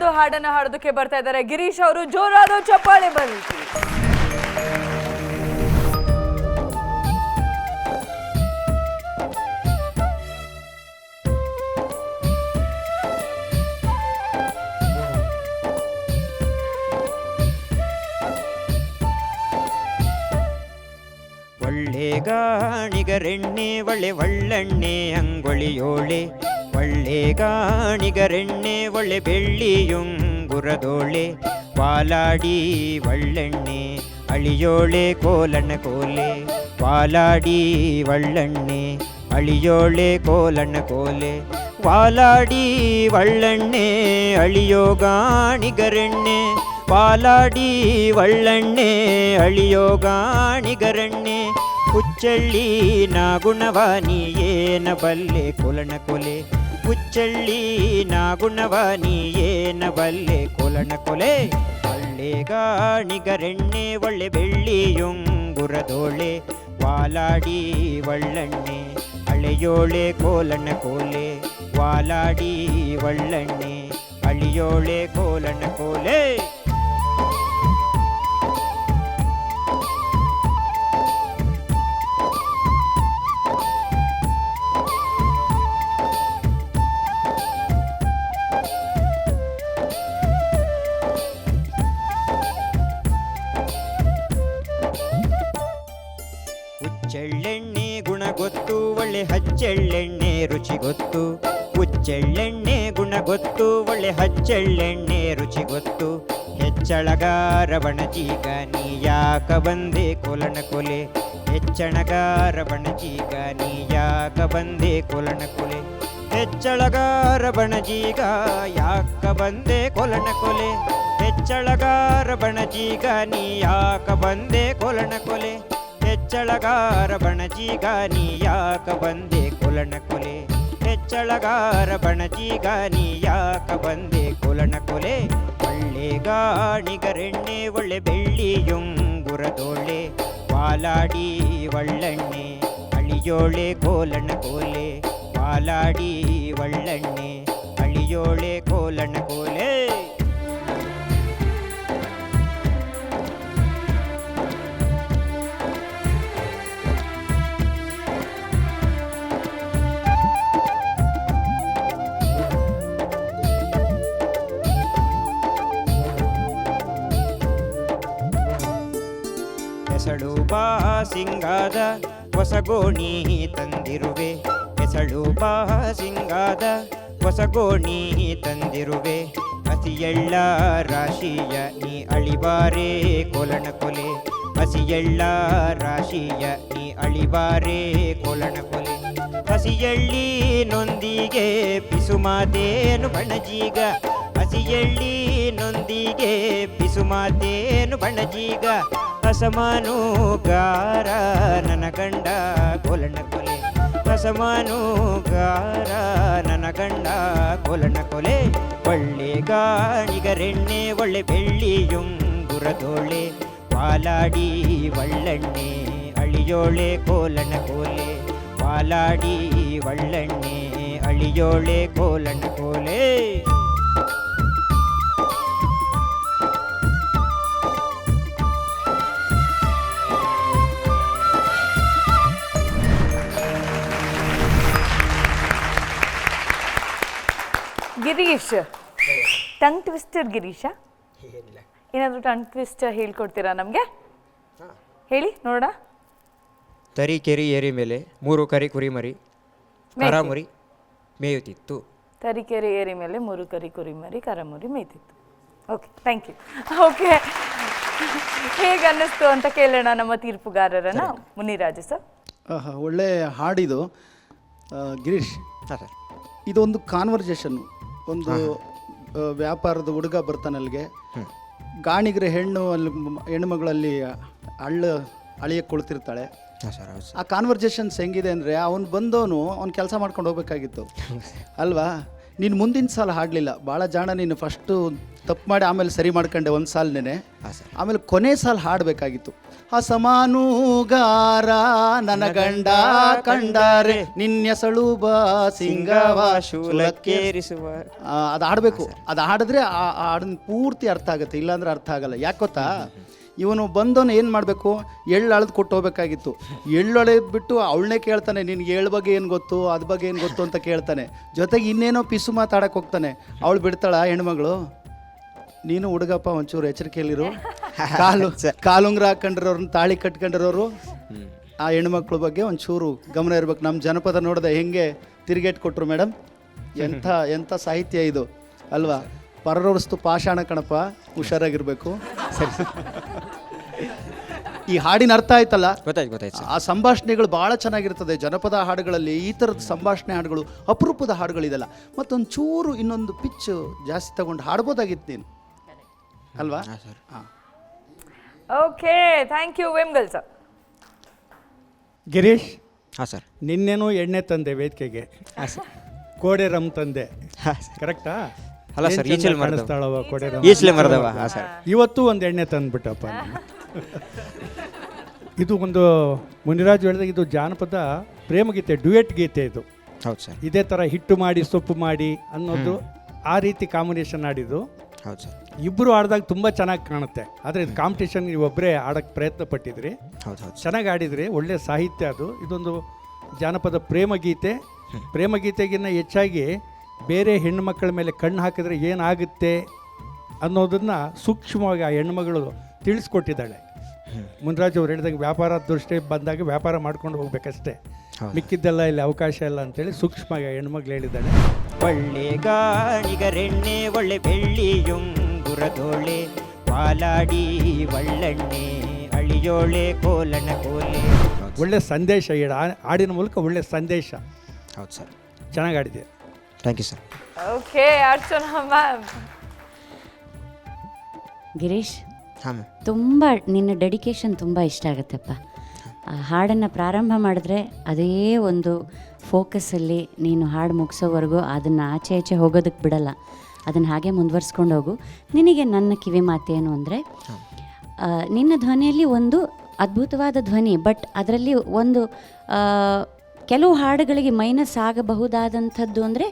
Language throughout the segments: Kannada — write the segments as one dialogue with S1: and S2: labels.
S1: ಒಂದು ಹಾಡನ್ನ ಹಾಡೋದಕ್ಕೆ ಬರ್ತಾ ಇದ್ದಾರೆ ಗಿರೀಶ್ ಅವರು. ಜೋರಾದ ಚಪ್ಪಾಳೆ ಬರಲಿ.
S2: ಒಳ್ಳೆಗಾಣಿಗರೆಣ್ಣೆ ಒಳ್ಳೆ ಒಳ್ಳೆಣ್ಣೆ ಅಂಗೊಳಿಯೋಳೆ, ಒಳ್ಳೆಗಾಣಿಗರೆಣ್ಣೆ ಒಳ್ಳೆ ಬೆಳ್ಳಿಯುಂಗುರದೋಳೆ, ವಾಲಾಡಿ ಒಳ್ಳೆಣ್ಣೆ ಅಳಿಯೋಳೆ ಕೋಲಣ್ಣ ಕೋಲೆ, ವಾಲಾಡಿ ಒಳ್ಳೆಣ್ಣೆ ಅಳಿಯೋಳೆ ಕೋಲಣ್ಣ ಕೋಲೆ, ವಾಲಾಡಿ ಒಳ್ಳೆಣ್ಣೆ ಅಳಿಯೋಗಾಣಿಗರೆಣ್ಣೆ, ವಾಲಾಡಿ ಒಳ್ಳೆಣ್ಣೆ ಅಳಿಯೋಗಾಣಿಗರೆಣ್ಣೆ, ಹುಚ್ಚಳ್ಳಿ ನಾಗುಣವಾನಿ ಏನ ಬಲ್ಲೆ ಕೊಲಣ ಕೊಲೆ, ಹುಚ್ಚಳ್ಳಿ ನಾಗುಣವಾನಿ ಏನ ಬಲ್ಲೆ ಕೊಲಣ ಕೊಲೆ, ಒಳ್ಳೆಗಾಣಿಗರೆಣ್ಣೆ ಒಳ್ಳೆ ಬೆಳ್ಳಿಯುಂಗುರದೋಳೆ, ವಾಲಾಡಿ ಒಳ್ಳೆಣ್ಣೆ ಅಳೆಯೋಳೆ ಕೋಲಣ್ಣ ಕೋಲೆ, ವಾಲಾಡಿ ಒಳ್ಳೆಣ್ಣೆ ಅಳಿಯೋಳೆ ಕೋಲಣ್ಣ ಕೋಲೆ. ಹುಚ್ಚೆಳ್ಳೆಣ್ಣೆ ಗುಣ ಗೊತ್ತು ಒಳ್ಳೆ ಹಚ್ಚೆಳ್ಳೆಣ್ಣೆ ರುಚಿ ಗೊತ್ತು, ಹುಚ್ಚೆಳ್ಳೆಣ್ಣೆ ಗುಣ ಗೊತ್ತು ಒಳ್ಳೆ ಹಚ್ಚೆಳ್ಳೆಣ್ಣೆ ರುಚಿ ಗೊತ್ತು, ಹೆಚ್ಚಳಗಾರ ಬಣಜೀಗ ನೀ ಯಾಕ ಬಂದೆ ಕೊಲಣ ಕೊಲೆ, ಹೆಚ್ಚಣಗಾರ ಬಣಜೀಗ ನೀ ಯಾಕ ಬಂದೆ ಕೊಲಣ ಕೊಲೆ, ಹೆಚ್ಚಳಗಾರ ಬಣಜೀಗ ಯಾಕ ಬಂದೆ ಕೊಲಣ ಕೊಲೆ, ಹೆಚ್ಚಳಗಾರ ಬಣಜೀಗ ನೀ ಯಾಕ ಬಂದೆ ಕೊಲಣ ಕೊಲೆ, ಹೆಚ್ಚಳಗಾರ ಬಣಜೀಗ ನೀ ಯಾಕ ಬಂದೆ ಕೊಲಣ ಕೊಲೆ, ಹೆಚ್ಚಳಗಾರ ಬಣಜೀಗ ನೀ ಯಾಕ ಬಂದೆ ಕೊಲಣ ಕೊಲೆ, ಒಳ್ಳೆಗಾಣಿಗರೆಣ್ಣೆ ಒಳ್ಳೆ ಬೆಳ್ಳಿಯುಂಗುರದೋಳೆ, ವಾಲಾಡಿ ಒಳ್ಳೆಣ್ಣೆ ಅಳಿಯೋಳೆ ಕೋಲಣ್ಣ ಕೋಲೆ, ವಾಲಾಡಿ ಒಳ್ಳೆಣ್ಣೆ ಅಳಿಯೋಳೆ ಕೋಲಣ್ಣ ಕೋಲೆ. ಹೆಸಳು ಬಾ ಸಿಂಗಾದ ಹೊಸಗೋಣಿ ತಂದಿರುವೆ, ಹೆಸಳು ಬಾ ಸಿಂಗಾದ ಹೊಸಗೋಣಿ ತಂದಿರುವೆ, ಹಸಿಯಳ್ಳ ರಾಶಿಯ ನೀ ಅಳಿಬಾರೆ ಕೊಲಣ ಕೊಲೆ, ಹಸಿಯಳ್ಳ ರಾಶಿಯ ನೀ ಅಳಿಬಾರೆ ಕೊಲಣ ಕೊಲೆ, ಹಸಿಯಳ್ಳಿ ನೊಂದಿಗೆ ಪಿಸುಮಾತೇನು ಬಣಜೀಗ, ಹಸಿಯಳ್ಳಿ ನೊಂದಿಗೆ ಪಿಸುಮಾತೇನು ಬಣಜೀಗ, ಹಸಮಾನುಗಾರ ನನ್ನ ಗಂಡ ಕೊಲಣ ಕೊಲೆ, ಹಸಮಾನುಗಾರ ನನ್ನ ಗಂಡ ಕೊಲಣ ಕೊಲೆ, ಒಳ್ಳೆಗಾಣಿಗರೆಣ್ಣೆ ಒಳ್ಳೆ ಬೆಳ್ಳಿಯುಂಗುರದೋಳೆ, ವಾಲಾಡಿ ಒಳ್ಳೆಣ್ಣೆ ಅಳಿಯೋಳೆ ಕೋಲಣ ಕೋಲೆ, ವಾಲಾಡಿ ಒಳ್ಳೆಣ್ಣೆ ಅಳಿಯೋಳೆ ಕೋಲಣ ಕೋಲೆ.
S1: ಗಿರೀಶ್, ಟಂಗ್ ಟ್ವಿಸ್ಟರ್ ಗಿರೀಶ, ಏನಾದರೂ ಟಂಗ್ ಟ್ವಿಸ್ಟರ್ ಹೇಳ್ಕೊಡ್ತೀರಾ ನಮಗೆ? ಹೇಳಿ ನೋಡ.
S2: ತರೀಕೆರೆ ಏರಿ ಮೇಲೆ 3 ಕರಿ ಕುರಿಮರಿ ಕರಮುರಿ ಮೇಯುತ್ತಿತ್ತು.
S1: ತರೀಕೆರೆ ಏರಿ ಮೇಲೆ 3 ಕರಿ ಕುರಿಮರಿ ಕರಮುರಿ ಮೇಯ್ತಿತ್ತು. Okay, thank you. ಓಕೆ, ಹೇಗೆ ಅನ್ನಿಸ್ತು ಅಂತ ಕೇಳೋಣ ನಮ್ಮ ತೀರ್ಪುಗಾರರನ್ನ. ಮುನಿರಾಜು ಸರ್.
S3: ಒಳ್ಳೆ ಹಾಡಿದು ಗಿರೀಶ್.
S2: ಹಾಂ ಸರ್.
S3: ಇದೊಂದು ಕಾನ್ವರ್ಜೇಷನ್ನು. ಒಂದು ವ್ಯಾಪಾರದ ಹುಡುಗ ಬರ್ತಾನೆ ಅಲ್ಲಿಗೆ, ಗಾಣಿಗರ ಹೆಣ್ಣು ಮಗಳಲ್ಲಿ ಅಳಿಯಕ್ಕೆ ಕುಳಿತಿರ್ತಾಳೆ. ಆ ಕಾನ್ವರ್ಜೇಷನ್ಸ್ ಹೆಂಗಿದೆ ಅಂದರೆ, ಅವ್ನು ಬಂದವನು ಅವ್ನು ಕೆಲಸ ಮಾಡ್ಕೊಂಡು ಹೋಗ್ಬೇಕಾಗಿತ್ತು ಅಲ್ವಾ. ನೀನು ಮುಂದಿನ ಸಾಲ ಹಾಡಲಿಲ್ಲ, ಭಾಳ ಜಾಣ ನೀನು. ಫಸ್ಟು ತಪ್ಪು ಮಾಡಿ ಆಮೇಲೆ ಸರಿ ಮಾಡ್ಕೊಂಡೆ ಒಂದು ಸಾಲನೇ. ಆಮೇಲೆ ಕೊನೆ ಸಾಲ ಹಾಡಬೇಕಾಗಿತ್ತು. ಅಸಮಾನುಗಾರ ನನ್ನ ಗಂಡ ಕಂಡಾರೆ ನಿನ್ನೆಸಳುಬ ಸಿಂಗವ
S2: ಶೂಲಕ್ಕೇರಿಸುವ.
S3: ಅದು ಹಾಡಬೇಕು. ಅದು ಹಾಡಿದ್ರೆ ಆ ಹಾಡಿನ ಪೂರ್ತಿ ಅರ್ಥ ಆಗುತ್ತೆ, ಇಲ್ಲಾಂದ್ರೆ ಅರ್ಥ ಆಗಲ್ಲ. ಯಾಕೆ ಗೊತ್ತಾ, ಇವನು ಬಂದವನು ಏನು ಮಾಡಬೇಕು, ಎಳ್ಳು ಅಳೆದು ಕೊಟ್ಟು ಹೋಗ್ಬೇಕಾಗಿತ್ತು. ಎಳ್ಳು ಅಳೆದು ಬಿಟ್ಟು ಅವಳನ್ನೇ ಕೇಳ್ತಾನೆ, ನಿನ್ಗೆ ಎಳ್ಳು ಬಗ್ಗೆ ಏನು ಗೊತ್ತು, ಅದ್ರ ಬಗ್ಗೆ ಏನು ಗೊತ್ತು ಅಂತ ಕೇಳ್ತಾನೆ. ಜೊತೆಗೆ ಇನ್ನೇನೋ ಪಿಸು ಮಾತಾಡಕ್ಕೆ ಹೋಗ್ತಾನೆ. ಅವಳು ಬಿಡ್ತಾಳ ಹೆಣ್ಮಗಳು. ನೀನು ಹುಡುಗಪ್ಪ ಒಂಚೂರು ಎಚ್ಚರಿಕೆಯಲ್ಲಿರು. ಕಾಲುಂಗ್ರ ಹಾಕೊಂಡಿರೋರನ್ನ, ತಾಳಿ ಕಟ್ಕೊಂಡಿರೋರು, ಆ ಹೆಣ್ಮಕ್ಳ ಬಗ್ಗೆ ಒಂಚೂರು ಗಮನ ಇರ್ಬೇಕು. ನಮ್ಮ ಜನಪದ ನೋಡಿದೆ ಹೆಂಗೆ ತಿರುಗೇಟ್ ಕೊಟ್ಟರು ಮೇಡಮ್. ಎಂಥ ಸಾಹಿತ್ಯ ಇದು ಅಲ್ವಾ. ಪರರವಸ್ತು ಪಾಷಾಣ ಕಣಪ್ಪ, ಹುಷಾರಾಗಿರ್ಬೇಕು. ಈ ಹಾಡಿನ ಅರ್ಥ ಆಯ್ತಲ್ಲ,
S2: ಗೊತ್ತಾಯ್ತು.
S3: ಆ ಸಂಭಾಷಣೆಗಳು ಭಾಳ ಚೆನ್ನಾಗಿರ್ತದೆ ಜನಪದ ಹಾಡುಗಳಲ್ಲಿ. ಈ ಥರದ ಸಂಭಾಷಣೆ ಹಾಡುಗಳು ಅಪರೂಪದ ಹಾಡುಗಳಿದೆಲ್ಲ. ಮತ್ತೊಂದು ಚೂರು ಇನ್ನೊಂದು ಪಿಚ್ ಜಾಸ್ತಿ ತಗೊಂಡು ಹಾಡ್ಬೋದಾಗಿತ್ತು ನೀನು, ಅಲ್ವಾ? ಹಾಂ,
S1: okay, thank you Vemgal sir.
S4: Girish,
S2: ಹಾಂ ಸರ್.
S4: ನಿನ್ನೇನು ಎಣ್ಣೆ ತಂದೆ ವೇದಿಕೆಗೆ, ಕೋಡೆ ರಮ್ ತಂದೆ, ಕರೆಕ್ಟಾ?
S2: ಅಲ್ಲ ಸರ್, ಈಚಲ್
S4: ಕಾಣಿಸ್ತಾಳವ ಕೋಡೆ ರಮ್.
S2: ಈಚಲೆ ಮರದವ. ಹಾಂ ಸರ್.
S4: ಇವತ್ತು ಒಂದು ಎಣ್ಣೆ ತಂದುಬಿಟ್ಟಪ್ಪ. ಇದು ಒಂದು ಮುನಿರಾಜ್ ಹೇಳಿದಾಗ ಇದು ಜಾನಪದ ಪ್ರೇಮಗೀತೆ, ಡ್ಯುಯೆಟ್ ಗೀತೆ ಇದು.
S2: ಹೌದು ಸರ್.
S4: ಇದೇ ಥರ ಹಿಟ್ಟು ಮಾಡಿ ಸೊಪ್ಪು ಮಾಡಿ ಅನ್ನೋದು, ಆ ರೀತಿ ಕಾಂಬಿನೇಷನ್ ಆಡಿದ್ದು.
S2: ಹೌದು ಸರ್.
S4: ಇಬ್ಬರು ಆಡಿದಾಗ ತುಂಬ ಚೆನ್ನಾಗಿ ಕಾಣುತ್ತೆ. ಆದರೆ ಇದು ಕಾಂಪಿಟೇಷನ್ ನೀವೊಬ್ಬರೇ ಆಡೋಕ್ಕೆ ಪ್ರಯತ್ನ ಪಟ್ಟಿದ್ರಿ.
S2: ಹೌದು.
S4: ಚೆನ್ನಾಗಿ ಆಡಿದ್ರಿ, ಒಳ್ಳೆಯ ಸಾಹಿತ್ಯ ಅದು. ಇದೊಂದು ಜಾನಪದ ಪ್ರೇಮಗೀತೆ. ಪ್ರೇಮಗೀತೆಗಿನ್ನ ಹೆಚ್ಚಾಗಿ ಬೇರೆ ಹೆಣ್ಣುಮಕ್ಕಳ ಮೇಲೆ ಕಣ್ಣು ಹಾಕಿದ್ರೆ ಏನಾಗುತ್ತೆ ಅನ್ನೋದನ್ನು ಸೂಕ್ಷ್ಮವಾಗಿ ಆ ಹೆಣ್ಣುಮಗಳು ತಿಳಿಸ್ಕೊಟ್ಟಿದ್ದಾಳೆ. ಮುನ್ರಾಜ್ ಅವ್ರು ಹೇಳಿದಾಗ ವ್ಯಾಪಾರ ದೃಷ್ಟಿ ಬಂದಾಗ ವ್ಯಾಪಾರ ಮಾಡ್ಕೊಂಡು ಹೋಗ್ಬೇಕಷ್ಟೇ, ಮಿಕ್ಕಿದ್ದೆಲ್ಲ ಇಲ್ಲಿ ಅವಕಾಶ ಇಲ್ಲ ಅಂತೇಳಿ ಸೂಕ್ಷ್ಮವಾಗಿ ಆ ಹೆಣ್ಮಗಳು ಹೇಳಿದ್ದಾಳೆ.
S2: ಒಳ್ಳೆ ಗಾಣಿಗರೆಣ್ಣೆ ಒಳ್ಳೆ ಬೆಳ್ಳಿಯುಂಗುರದೋಳೆ ಪಾಲಾಡಿ ಒಳ್ಳೆಣ್ಣೆ ಅಳಿಯೋಳೆ ಕೋಲನ ಕೋಲೆ.
S4: ಒಳ್ಳೆ ಸಂದೇಶ, ಹಾಡಿನ ಮೂಲಕ ಒಳ್ಳೆ ಸಂದೇಶ.
S2: ಹೌದು ಸರ್,
S4: ಚೆನ್ನಾಗಿ ಆಡಿದೆ.
S2: Thank you sir.
S1: Okay, Archana ma'am.
S5: Girish,
S2: ಹಾಂ ಮ್ಯಾಮ್.
S5: ತುಂಬ ನಿನ್ನ ಡೆಡಿಕೇಶನ್ ತುಂಬ ಇಷ್ಟ ಆಗುತ್ತಪ್ಪ. ಆ ಹಾಡನ್ನು ಪ್ರಾರಂಭ ಮಾಡಿದ್ರೆ ಅದೇ ಒಂದು ಫೋಕಸ್ಸಲ್ಲಿ ನೀನು ಹಾಡು ಮುಗಿಸೋವರೆಗೂ ಅದನ್ನು ಆಚೆ ಈಚೆ ಹೋಗೋದಕ್ಕೆ ಬಿಡಲ್ಲ. ಅದನ್ನು ಹಾಗೆ ಮುಂದುವರ್ಸ್ಕೊಂಡು ಹೋಗು. ನಿನಗೆ ನನ್ನ ಕಿವಿ ಮಾತೇನು ಅಂದರೆ, ನಿನ್ನ ಧ್ವನಿಯಲ್ಲಿ ಒಂದು ಅದ್ಭುತವಾದ ಧ್ವನಿ, ಬಟ್ ಅದರಲ್ಲಿ ಒಂದು ಕೆಲವು ಹಾಡುಗಳಿಗೆ ಮೈನಸ್ ಆಗಬಹುದಾದಂಥದ್ದು ಅಂದರೆ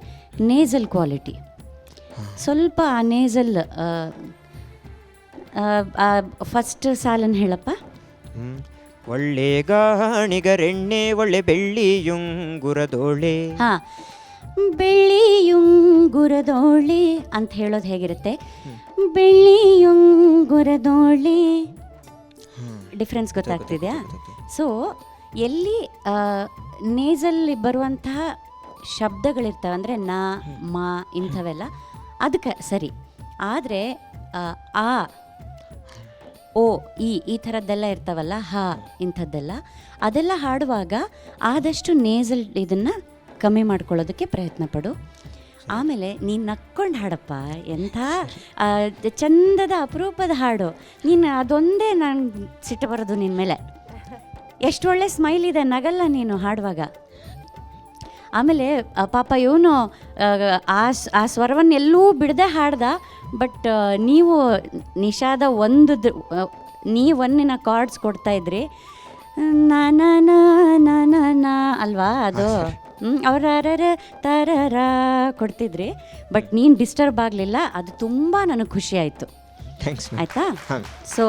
S5: ನೇಸಲ್ ಕ್ವಾಲಿಟಿ. ಸ್ವಲ್ಪ ಆ ನೇಸಲ್ ಫಸ್ಟ್ ಸಾಲನ್ನು ಹೇಳಪ್ಪ.
S2: ಒಳ್ಳೆ ಗಾಣಿಗರೆಣ್ಣೆ ಒಳ್ಳೆ ಬೆಳ್ಳಿಯುಂಗುರದೋಳೆ.
S5: ಹಾಂ, ಬೆಳ್ಳಿಯುಂಗುರದೋಳೆ ಅಂತ ಹೇಳೋದು ಹೇಗಿರುತ್ತೆ? ಬೆಳ್ಳಿಯುಂಗುರದೋಳೆ. ಡಿಫ್ರೆನ್ಸ್ ಗೊತ್ತಾಗ್ತಿದೆಯಾ? ಸೊ ಎಲ್ಲಿ ನೇಸಲ್ಲಿ ಬರುವಂತಹ ಶಬ್ದಗಳಿರ್ತವೆ ಅಂದರೆ ನಾ, ಮಾ ಇಂಥವೆಲ್ಲ ಅದಕ್ಕೆ ಸರಿ. ಆದರೆ ಆ, ಓ, ಈ ಥರದ್ದೆಲ್ಲ ಇರ್ತಾವಲ್ಲ, ಹಾ ಇಂಥದ್ದೆಲ್ಲ, ಅದೆಲ್ಲ ಹಾಡುವಾಗ ಆದಷ್ಟು ನೇಸಲ್ ಇದನ್ನು ಕಮ್ಮಿ ಮಾಡ್ಕೊಳ್ಳೋದಕ್ಕೆ ಪ್ರಯತ್ನ ಪಡು. ಆಮೇಲೆ ನೀನು ನಕ್ಕೊಂಡು ಹಾಡಪ್ಪ. ಎಂಥ ಚಂದದ ಅಪರೂಪದ ಹಾಡು ನೀನು. ಅದೊಂದೇ ನಾನು ಸಿಟ್ಟು ಬರೋದು ನಿನ್ನ ಮೇಲೆ. ಎಷ್ಟು ಒಳ್ಳೆ ಸ್ಮೈಲ್ ಇದೆ, ನಗಲ್ಲ ನೀನು ಹಾಡುವಾಗ. ಆಮೇಲೆ ಪಾಪ ಇವನು ಆ ಸ್ವರವನ್ನು ಎಲ್ಲೂ ಬಿಡದೆ ಹಾಡ್ದ. ಬಟ್ ನೀವು ನಿಷಾದ ಒಂದಿನ ಕಾರ್ಡ್ಸ್ ಕೊಡ್ತಾಯಿದ್ರಿ, ನಾ ಅಲ್ವಾ ಅದು, ಅವರ ತರರ ಕೊಡ್ತಿದ್ರಿ. ಬಟ್ ನೀನು ಡಿಸ್ಟರ್ಬ್ ಆಗಲಿಲ್ಲ, ಅದು ತುಂಬ ನನಗೆ ಖುಷಿ ಆಯಿತು. ಆಯಿತಾ? ಸೊ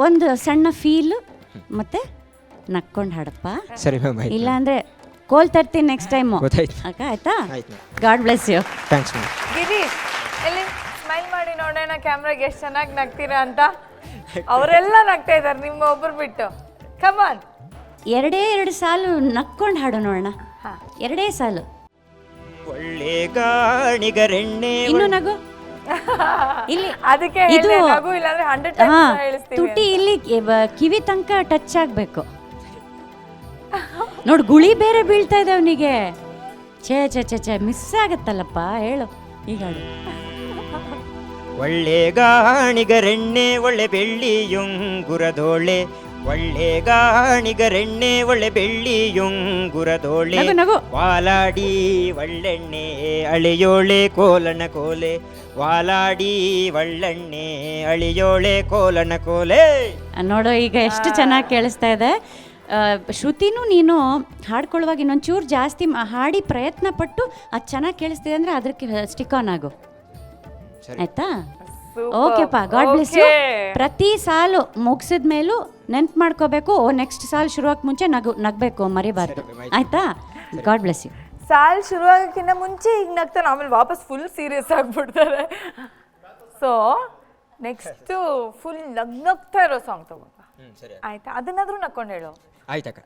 S5: ಒಂದು ಸಣ್ಣ ಫೀಲು ಮತ್ತು ನಕ್ಕೊಂಡು ಹಾಡಪ್ಪ.
S2: ಸರಿ ಮ್ಯಾಮ್.
S5: ಇಲ್ಲ ಅಂದರೆ ಕೋಲ್ ತರ್ತೀನಿ ನೆಕ್ಸ್ಟ್ ಟೈಮು. ಅಕ್ಕ ಆಯಿತಾ? God bless you.
S2: Thanks ma'am.
S1: Girish, ಎಲ್ಲಿ ಸ್ಮೈಲ್ ಮಾಡಿ ನೋಡೋಣ ಕ್ಯಾಮ್ರಾಗೆ ಎಷ್ಟು ಚೆನ್ನಾಗಿ ನಗ್ತೀರಾ ಅಂತ. ಅವರೆಲ್ಲ ನಗ್ತಾ ಇದ್ದಾರೆ ನಿಮ್ಮ ಒಬ್ಬರು ಬಿಟ್ಟು. ಕಮಾನ್,
S5: ಎರಡು ಸಾಲು ನಕ್ಕೊಂಡು ಹಾಡು ನೋಡೋಣ. ಎರಡೇ ಸಾಲು.
S2: ಒಳ್ಳೆ ಗಾಣಿಗರೆಣ್ಣೆ
S5: ಇನ್ನು ನಗು. ಇಲ್ಲಿ
S1: ಅದಕ್ಕೆ
S5: ಇದು
S1: ನಗು, ಇಲ್ಲಾಂದ್ರೆ 100 ಟೈಮ್ಸ್ ಹೇಳಿಸ್ತೀವಿ.
S5: ತುಟಿ ಇಲ್ಲಿ ಕಿವಿ ತನಕ ಟಚ್ ಆಗಬೇಕು. ನೋಡು, ಗುಳಿ ಬೇರೆ ಬೀಳ್ತಾ ಇದೆ ಅವನಿಗೆ. ಛೇ ಮಿಸ್ ಆಗತ್ತಲ್ಲಪ್ಪ. ಹೇಳು ಈಗ ಹಾಡು.
S2: ಒಳ್ಳೆ ಗಾಣಿಗರೆಣ್ಣೆ ಒಳ್ಳೆ ಬೆಳ್ಳಿಯುಂಗುರದೋಳೆ ಒಳ್ಳೆ ಗಾಣಿಗರೆಣ್ಣೆ ಒಳ್ಳೆ ಬೆಳ್ಳಿಯುಂಗುರದೋಳೆ
S5: ನಗು, ನಗು.
S2: ವಾಲಾಡಿ ಒಳ್ಳೆಣ್ಣೆ ಅಳಿಯೋಳೆ ಕೋಲನ ಕೋಲೆ ವಾಲಾಡಿ ಒಳ್ಳೆಣ್ಣೆ ಅಳಿಯೋಳೆ ಕೋಲನ ಕೋಲೆ.
S5: ನೋಡು ಈಗ ಎಷ್ಟು ಚೆನ್ನಾಗಿ ಕೇಳಿಸ್ತಾ ಇದೆ. ಶ್ರುತಿನೂ ನೀನು ಹಾಡ್ಕೊಳ್ಳುವಾಗ ಇನ್ನೊಂಚೂರು ಜಾಸ್ತಿ ಹಾಡಿ ಪ್ರಯತ್ನ ಪಟ್ಟು ಅದು ಚೆನ್ನಾಗಿ ಕೇಳಿಸ್ತಿದೆ ಅಂದರೆ ಅದಕ್ಕೆ ಸ್ಟಿಕ್ ಆನ್ ಆಗು, ಆಯ್ತಾ? ಓಕೆಪ್ಪ, ಗಾಡ್ ಬ್ಲೆಸ್ ಯು. ಪ್ರತಿ ಸಾಲು ಮುಗಿಸಿದ ಮೇಲೂ ನೆನ್ಪು ಮಾಡ್ಕೋಬೇಕು, ನೆಕ್ಸ್ಟ್ ಸಾಲು ಶುರುವಾಗಕ್ಕೆ ಮುಂಚೆ ನಗಬೇಕು, ಮರಿಬಾರ್ದು, ಆಯ್ತಾ? God bless you.
S1: ಸಾಲ್ ಶುರುವಾಗಕ್ಕಿಂತ ಮುಂಚೆ ಈಗ ನಗ್ತಾನೆ, ಆಮೇಲೆ ವಾಪಸ್ ಫುಲ್ ಸೀರಿಯಸ್ ಆಗಿಬಿಡ್ತಾರೆ. ಸೊ ನೆಕ್ಸ್ಟು ಫುಲ್ ನಗ್ನಗ್ತಾ ಇರೋ ಸಾಂಗ್ ತಗೊಂಡ, ಆಯ್ತಾ? ಅದನ್ನಾದ್ರೂ ನಕ್ಕೊಂಡು ಹೇಳು.
S2: ಆಯ್ತಕ್ಕ.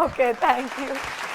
S1: Okay, thank you.